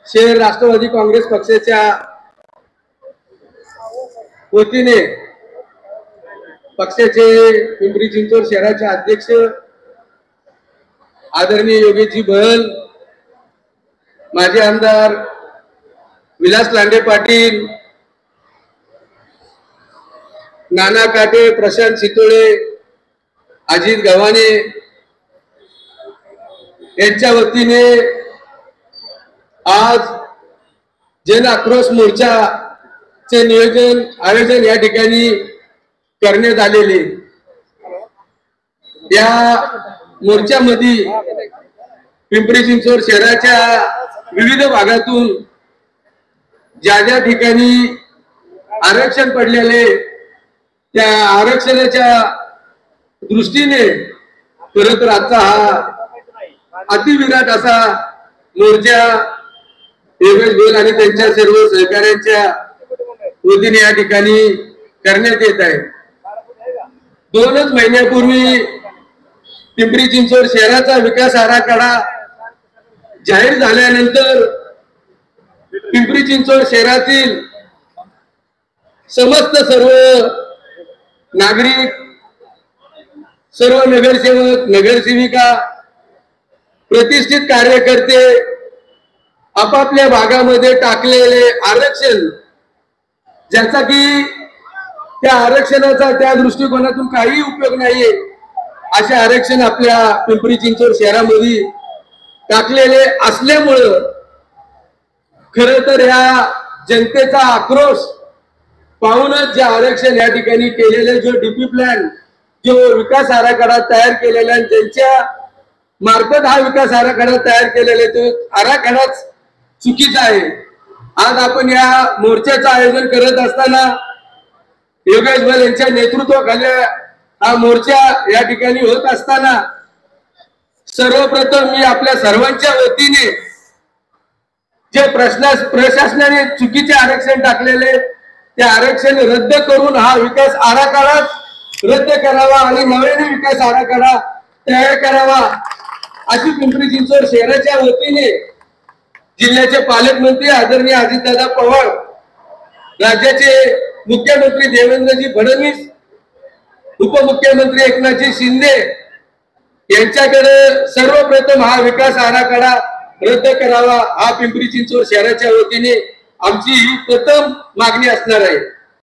शहर राष्ट्रवादी काँग्रेस पक्षाच्या वतीने पक्षाचे पिंपरी चिंचवड शहराचे अध्यक्ष आदरणीय योगेशजी बहल, माजी आमदार विलास लांडे पाटील, नाना काटे, प्रशांत चितोळे, अजित गव्हाणे यांच्या वतीने आज जन आक्रोश मोर्चाचे आयोजन या ठिकाणी करण्यात आलेले। या मोर्चामध्ये पिंपरी चिंचवड शहराच्या विविध भागातून ज्या ठिकाणी आरक्षण पडलेले त्या आरक्षणाच्या दृष्टीने खरं तर आजचा हा अतिविराट असा मोर्चा योगेश बहल आणि त्यांच्या सर्व सहकाऱ्यांच्या वतीने या ठिकाणी करण्यात येत आहे। 2च महिन्यापूर्वी पिंपरी चिंचवड शहराचा विकास आराखडा जाहीर झाल्यानंतर पिंपरी चिंचवड शहरातील समस्त सर्व नागरिक, सर्व नगरसेवक, नगरसेविका, प्रतिष्ठित कार्यकर्ते आपापल्या भागामध्ये टाकलेले आरक्षण, ज्याचा की त्या आरक्षणाचा त्या दृष्टिकोनातून काही उपयोग नाहीये, असे आरक्षण आपल्या पिंपरी चिंचवड शहरामध्ये टाकलेले असल्यामुळं खरं तर या जनतेचा आक्रोश पाहूनच जे आरक्षण या ठिकाणी केलेले, जो डीपी प्लॅन, जो विकास आराखडा तयार केलेला, ज्यांच्या मार्फत हा विकास आराखडा तयार केलेला तो आराखडाच चुकीचा आहे। आज आपण या मोर्चाचं आयोजन करत असताना योगेश बहल यांच्या नेतृत्वाखाली हा मोर्चा या ठिकाणी होत असताना सर्वप्रथम मी आपल्या सर्वांच्या वतीने जे प्रशासनाने चुकीचे आरक्षण टाकलेले ते आरक्षण रद्द करून हा विकास आराखडा रद्द करावा आणि नव्याने विकास आराखडा तयार करावा, अशी पिंपरी चिंचवड शहराच्या वतीने जिल्ह्याचे पालकमंत्री आदरणीय अजितदादा पवार, राज्याचे मुख्यमंत्री देवेंद्रजी फडणवीस, उपमुख्यमंत्री एकनाथजी शिंदे यांच्याकडे सर्वप्रथम हा विकास आराखडा रद्द करावा, हा पिंपरी चिंचवड शहराच्या वतीने आमची ही प्रथम मागणी असणार आहे।